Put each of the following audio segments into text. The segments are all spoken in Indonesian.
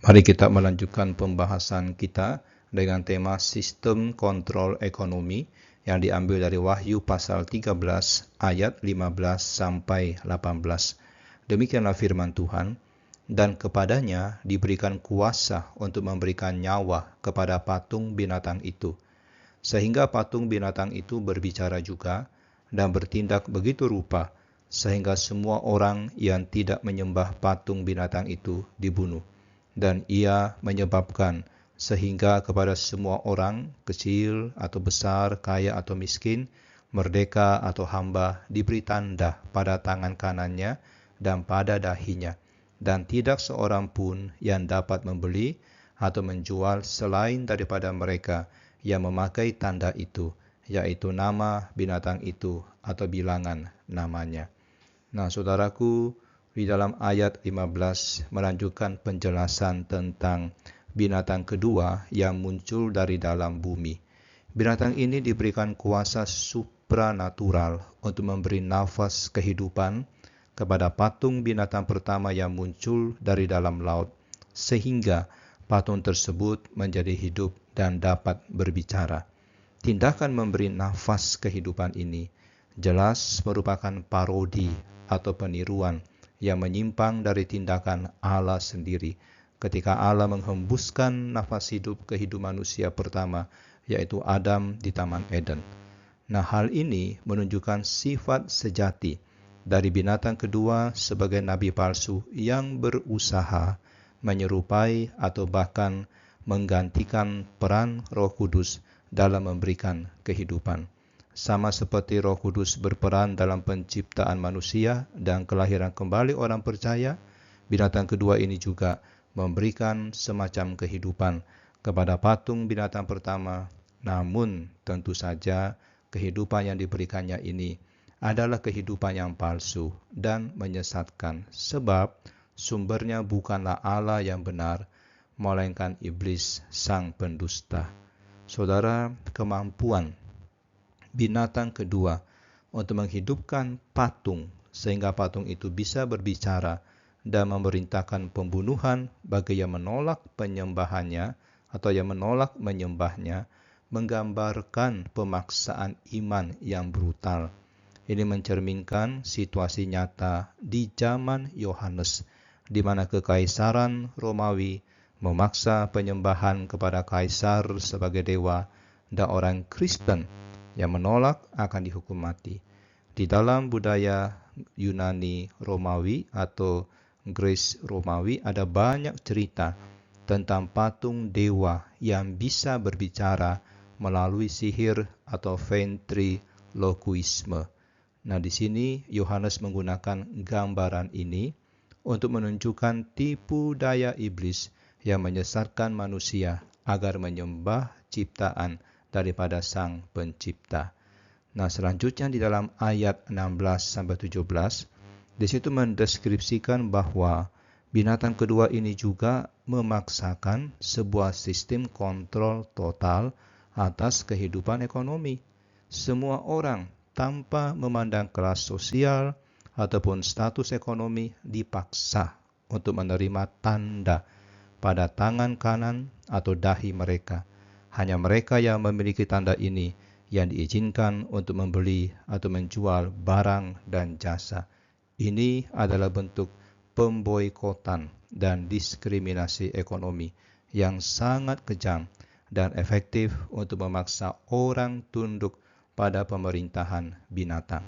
Mari kita melanjutkan pembahasan kita dengan tema sistem kontrol ekonomi yang diambil dari Wahyu pasal 13 ayat 15 sampai 18. Demikianlah firman Tuhan, dan kepadanya diberikan kuasa untuk memberikan nyawa kepada patung binatang itu, sehingga patung binatang itu berbicara juga dan bertindak begitu rupa, sehingga semua orang yang tidak menyembah patung binatang itu dibunuh. Dan ia menyebabkan sehingga kepada semua orang, kecil atau besar, kaya atau miskin, merdeka atau hamba, diberi tanda pada tangan kanannya dan pada dahinya, dan tidak seorang pun yang dapat membeli atau menjual selain daripada mereka yang memakai tanda itu, yaitu nama binatang itu atau bilangan namanya. Nah, saudaraku, di dalam ayat 15 melanjutkan penjelasan tentang binatang kedua yang muncul dari dalam bumi. Binatang ini diberikan kuasa supranatural untuk memberi nafas kehidupan kepada patung binatang pertama yang muncul dari dalam laut, sehingga patung tersebut menjadi hidup dan dapat berbicara. Tindakan memberi nafas kehidupan ini jelas merupakan parodi atau peniruan yang menyimpang dari tindakan Allah sendiri ketika Allah menghembuskan nafas hidup ke hidup manusia pertama, yaitu Adam di Taman Eden. Nah, hal ini menunjukkan sifat sejati dari binatang kedua sebagai nabi palsu yang berusaha menyerupai atau bahkan menggantikan peran Roh Kudus dalam memberikan kehidupan. Sama seperti Roh Kudus berperan dalam penciptaan manusia dan kelahiran kembali orang percaya, binatang kedua ini juga memberikan semacam kehidupan kepada patung binatang pertama. Namun tentu saja kehidupan yang diberikannya ini adalah kehidupan yang palsu dan menyesatkan, sebab sumbernya bukanlah Allah yang benar, melainkan iblis sang pendusta. Saudara, kemampuan binatang kedua untuk menghidupkan patung sehingga patung itu bisa berbicara dan memerintahkan pembunuhan bagi yang menolak penyembahannya atau yang menolak menyembahnya, menggambarkan pemaksaan iman yang brutal. Ini mencerminkan situasi nyata di zaman Yohanes, di mana kekaisaran Romawi memaksa penyembahan kepada kaisar sebagai dewa, dan orang Kristen yang menolak akan dihukum mati. Di dalam budaya Yunani Romawi atau Greece Romawi ada banyak cerita tentang patung dewa yang bisa berbicara melalui sihir atau ventriloquisme. Nah, di sini Yohanes menggunakan gambaran ini untuk menunjukkan tipu daya iblis yang menyesatkan manusia agar menyembah ciptaan daripada Sang Pencipta. Nah, selanjutnya di dalam ayat 16-17, di situ mendeskripsikan bahwa binatang kedua ini juga memaksakan sebuah sistem kontrol total atas kehidupan ekonomi. Semua orang tanpa memandang kelas sosial ataupun status ekonomi dipaksa untuk menerima tanda pada tangan kanan atau dahi mereka. Hanya mereka yang memiliki tanda ini yang diizinkan untuk membeli atau menjual barang dan jasa. Ini adalah bentuk pemboikotan dan diskriminasi ekonomi yang sangat kejam dan efektif untuk memaksa orang tunduk pada pemerintahan binatang.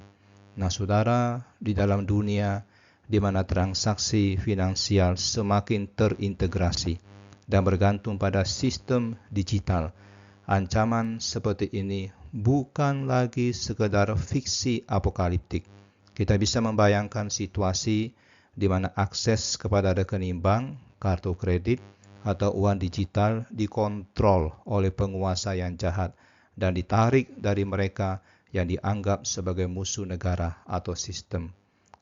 Nah, saudara, di dalam dunia di mana transaksi finansial semakin terintegrasi dan bergantung pada sistem digital, ancaman seperti ini bukan lagi sekedar fiksi apokaliptik. Kita bisa membayangkan situasi di mana akses kepada rekening bank, kartu kredit, atau uang digital dikontrol oleh penguasa yang jahat dan ditarik dari mereka yang dianggap sebagai musuh negara atau sistem.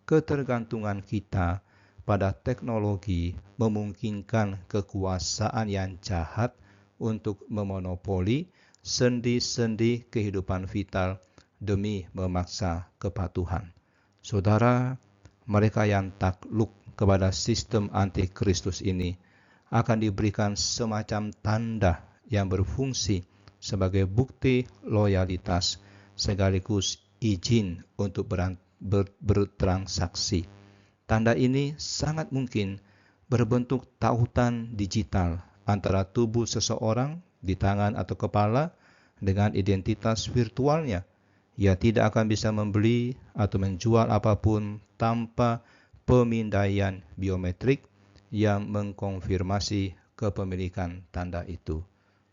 Ketergantungan kita pada teknologi memungkinkan kekuasaan yang jahat untuk memonopoli sendi-sendi kehidupan vital demi memaksa kepatuhan. Saudara, mereka yang takluk kepada sistem antikristus ini akan diberikan semacam tanda yang berfungsi sebagai bukti loyalitas sekaligus izin untuk bertransaksi. Tanda ini sangat mungkin berbentuk tautan digital antara tubuh seseorang di tangan atau kepala dengan identitas virtualnya. Ia tidak akan bisa membeli atau menjual apapun tanpa pemindaian biometrik yang mengkonfirmasi kepemilikan tanda itu.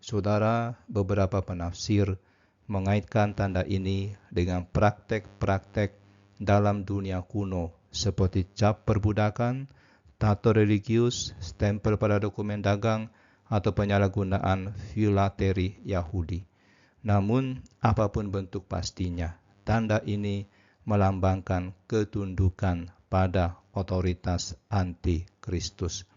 Saudara, beberapa penafsir mengaitkan tanda ini dengan praktek-praktek dalam dunia kuno seperti cap perbudakan, tato religius, stempel pada dokumen dagang, atau penyalahgunaan filateri Yahudi. Namun, apapun bentuk pastinya, tanda ini melambangkan ketundukan pada otoritas anti-Kristus.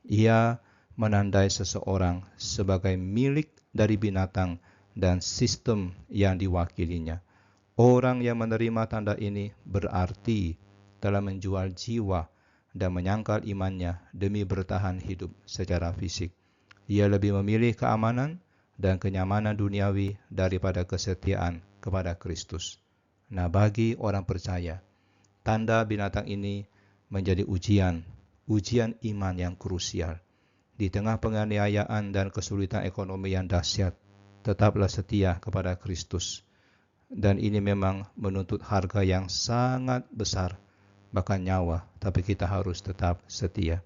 Ia menandai seseorang sebagai milik dari binatang dan sistem yang diwakilinya. Orang yang menerima tanda ini berarti telah menjual jiwa dan menyangkal imannya demi bertahan hidup secara fisik. Ia lebih memilih keamanan dan kenyamanan duniawi daripada kesetiaan kepada Kristus. Nah, bagi orang percaya, tanda binatang ini menjadi ujian iman yang krusial. Di tengah penganiayaan dan kesulitan ekonomi yang dahsyat, tetaplah setia kepada Kristus. Dan ini memang menuntut harga yang sangat besar, bahkan nyawa, tapi kita harus tetap setia.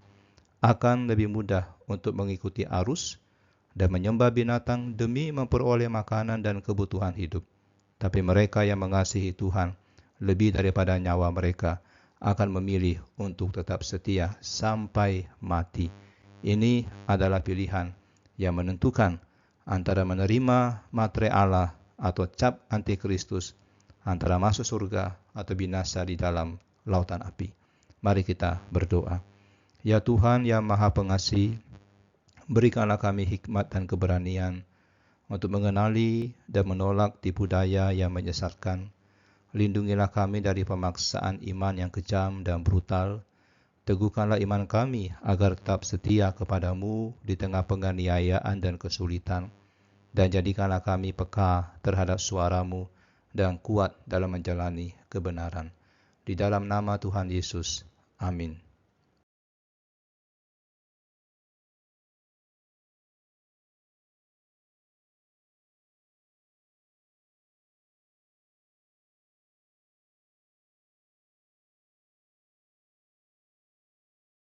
Akan lebih mudah untuk mengikuti arus dan menyembah binatang demi memperoleh makanan dan kebutuhan hidup. Tapi mereka yang mengasihi Tuhan lebih daripada nyawa mereka akan memilih untuk tetap setia sampai mati. Ini adalah pilihan yang menentukan antara menerima materai Allah atau cap antikristus, antara masuk surga atau binasa di dalam lautan api. Mari kita berdoa. Ya Tuhan yang Maha Pengasih, berikanlah kami hikmat dan keberanian untuk mengenali dan menolak tipu daya yang menyesatkan. Lindungilah kami dari pemaksaan iman yang kejam dan brutal. Teguhkanlah iman kami agar tetap setia kepadamu di tengah penganiayaan dan kesulitan. Dan jadikanlah kami peka terhadap suaramu dan kuat dalam menjalani kebenaran. Di dalam nama Tuhan Yesus. Amin.